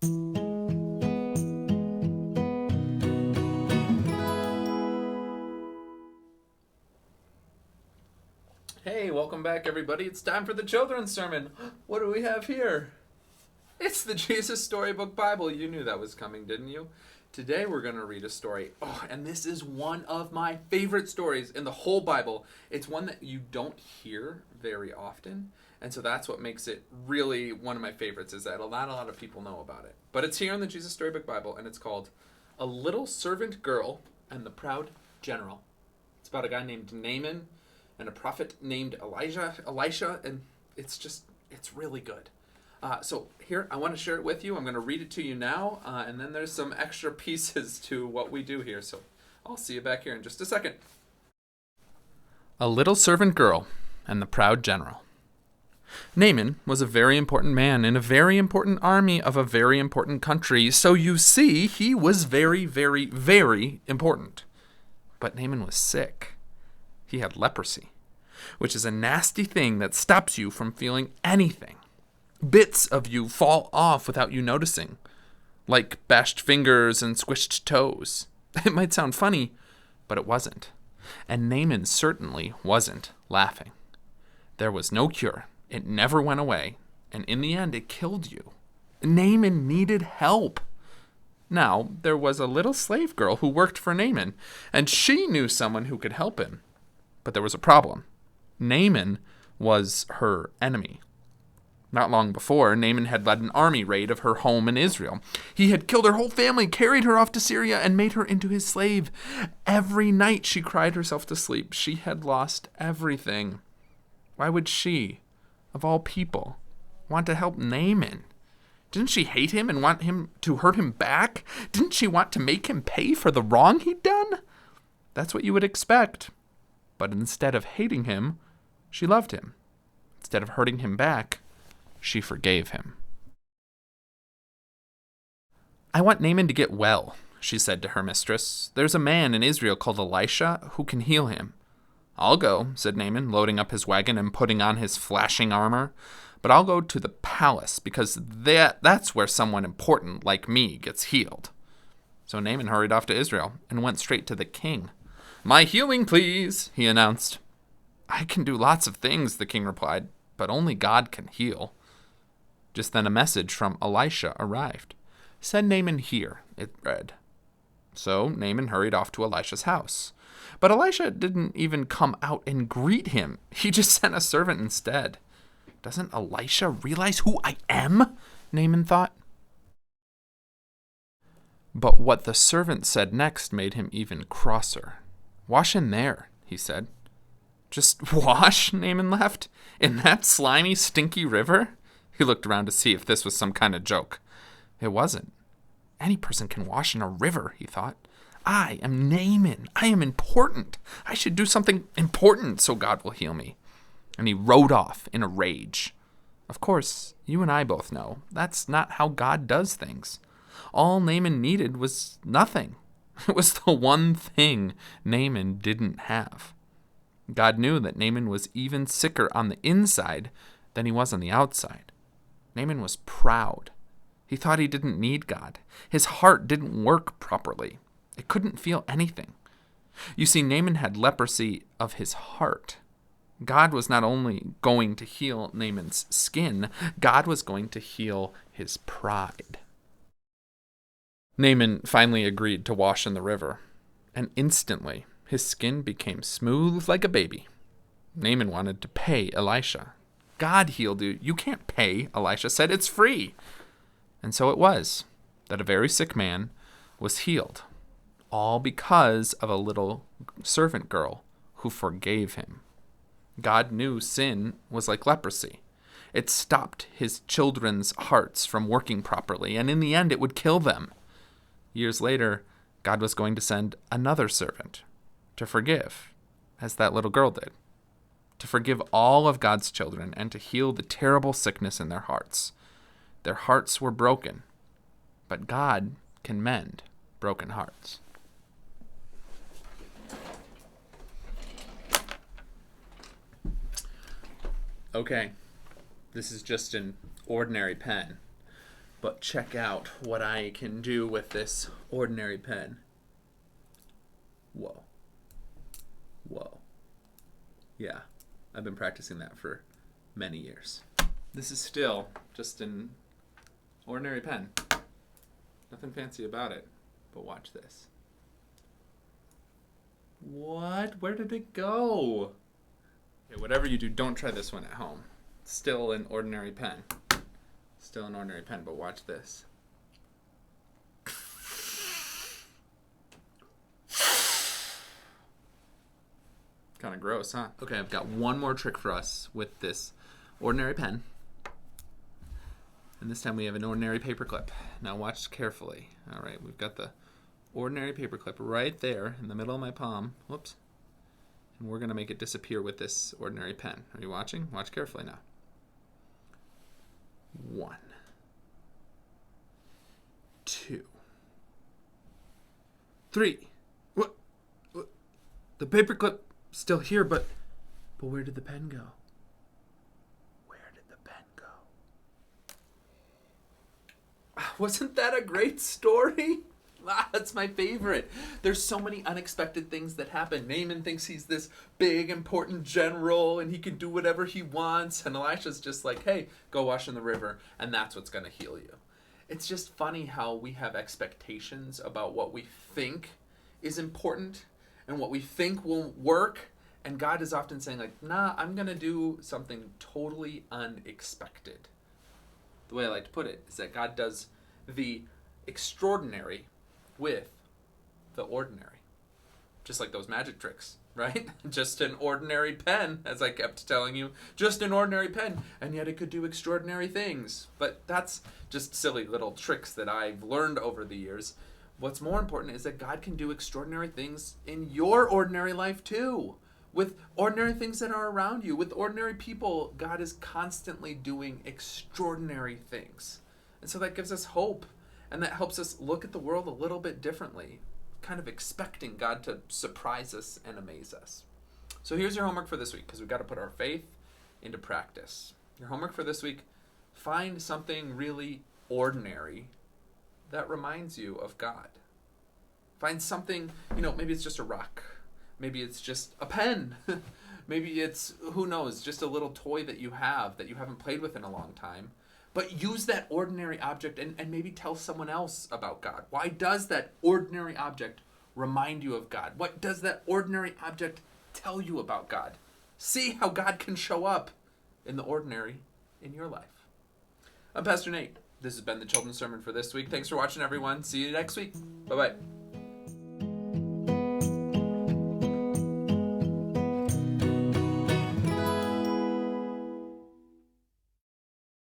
Hey, welcome back, everybody. It's time for the children's sermon. What do we have here? It's the Jesus Storybook Bible. You knew that was coming, didn't you? Today we're going to read a story. Oh, and this is one of my favorite stories in the whole Bible. It's one that you don't hear very often. And so that's what makes it really one of my favorites, is that not a lot of people know about it. But it's here in the Jesus Storybook Bible, and it's called A Little Servant Girl and the Proud General. It's about a guy named Naaman and a prophet named Elisha, and it's really good. So here, I want to share it with you. I'm going to read it to you now, and then there's some extra pieces to what we do here. So I'll see you back here in just a second. A Little Servant Girl and the Proud General. Naaman was a very important man in a very important army of a very important country. So you see, he was very, very, very important. But Naaman was sick. He had leprosy, which is a nasty thing that stops you from feeling anything. Bits of you fall off without you noticing, like bashed fingers and squished toes. It might sound funny, but it wasn't. And Naaman certainly wasn't laughing. There was no cure. It never went away, and in the end it killed you. Naaman needed help. Now, there was a little slave girl who worked for Naaman, and she knew someone who could help him. But there was a problem. Naaman was her enemy. Not long before, Naaman had led an army raid of her home in Israel. He had killed her whole family, carried her off to Syria, and made her into his slave. Every night she cried herself to sleep. She had lost everything. Why would she, of all people, want to help Naaman? Didn't she hate him and want him to hurt him back? Didn't she want to make him pay for the wrong he'd done? That's what you would expect. But instead of hating him, she loved him. Instead of hurting him back, she forgave him. I want Naaman to get well, she said to her mistress. There's a man in Israel called Elisha who can heal him. I'll go, said Naaman, loading up his wagon and putting on his flashing armor. But I'll go to the palace because that's where someone important like me gets healed. So Naaman hurried off to Israel and went straight to the king. My healing, please, he announced. I can do lots of things, the king replied, but only God can heal. Just then a message from Elisha arrived. Send Naaman here, it read. So Naaman hurried off to Elisha's house. But Elisha didn't even come out and greet him. He just sent a servant instead. Doesn't Elisha realize who I am? Naaman thought. But what the servant said next made him even crosser. Wash in there, he said. Just wash? Naaman laughed. In that slimy, stinky river? He looked around to see if this was some kind of joke. It wasn't. Any person can wash in a river, he thought. I am Naaman. I am important. I should do something important so God will heal me. And he rode off in a rage. Of course, you and I both know that's not how God does things. All Naaman needed was nothing. It was the one thing Naaman didn't have. God knew that Naaman was even sicker on the inside than he was on the outside. Naaman was proud. He thought he didn't need God. His heart didn't work properly. It couldn't feel anything. You see, Naaman had leprosy of his heart. God was not only going to heal Naaman's skin, God was going to heal his pride. Naaman finally agreed to wash in the river, and instantly his skin became smooth like a baby. Naaman wanted to pay Elisha. God healed you. You can't pay, Elisha said. It's free. And so it was that a very sick man was healed, all because of a little servant girl who forgave him. God knew sin was like leprosy. It stopped his children's hearts from working properly, and in the end it would kill them. Years later, God was going to send another servant to forgive, as that little girl did, to forgive all of God's children and to heal the terrible sickness in their hearts. Their hearts were broken, but God can mend broken hearts. Okay, this is just an ordinary pen, But check out what I can do with this ordinary pen. Whoa. Whoa. Yeah, I've been practicing that for many years. This is still just an ordinary pen. Nothing fancy about it, but watch this. What? Where did it go? Okay, whatever you do, don't try this one at home. Still an ordinary pen. Still an ordinary pen, but watch this. Kind of gross, huh? Okay, I've got one more trick for us with this ordinary pen. And this time we have an ordinary paper clip. Now watch carefully. All right, we've got the ordinary paper clip right there in the middle of my palm. Whoops. And we're going to make it disappear with this ordinary pen. Are you watching? Watch carefully now. 1, 2, 3. What? The paper clip still here, but where did the pen go? Where did the pen go? Wasn't that a great story? That's my favorite. There's so many unexpected things that happen. Naaman thinks he's this big, important general, and he can do whatever he wants. And Elisha's just like, hey, go wash in the river, and that's what's going to heal you. It's just funny how we have expectations about what we think is important and what we think will work. And God is often saying, like, nah, I'm going to do something totally unexpected. The way I like to put it is that God does the extraordinary with the ordinary. Just like those magic tricks, right? Just an ordinary pen, as I kept telling you. Just an ordinary pen, and yet it could do extraordinary things. But that's just silly little tricks that I've learned over the years. What's more important is that God can do extraordinary things in your ordinary life too. With ordinary things that are around you. With ordinary people, God is constantly doing extraordinary things. And so that gives us hope. And that helps us look at the world a little bit differently, kind of expecting God to surprise us and amaze us. So here's your homework for this week, because we've got to put our faith into practice. Your homework for this week, find something really ordinary that reminds you of God. Find something, maybe it's just a rock. Maybe it's just a pen. Maybe it's, who knows, just a little toy that you haven't played with in a long time. But use that ordinary object and maybe tell someone else about God. Why does that ordinary object remind you of God? What does that ordinary object tell you about God? See how God can show up in the ordinary in your life. I'm Pastor Nate. This has been the Children's Sermon for this week. Thanks for watching, everyone. See you next week. Bye-bye.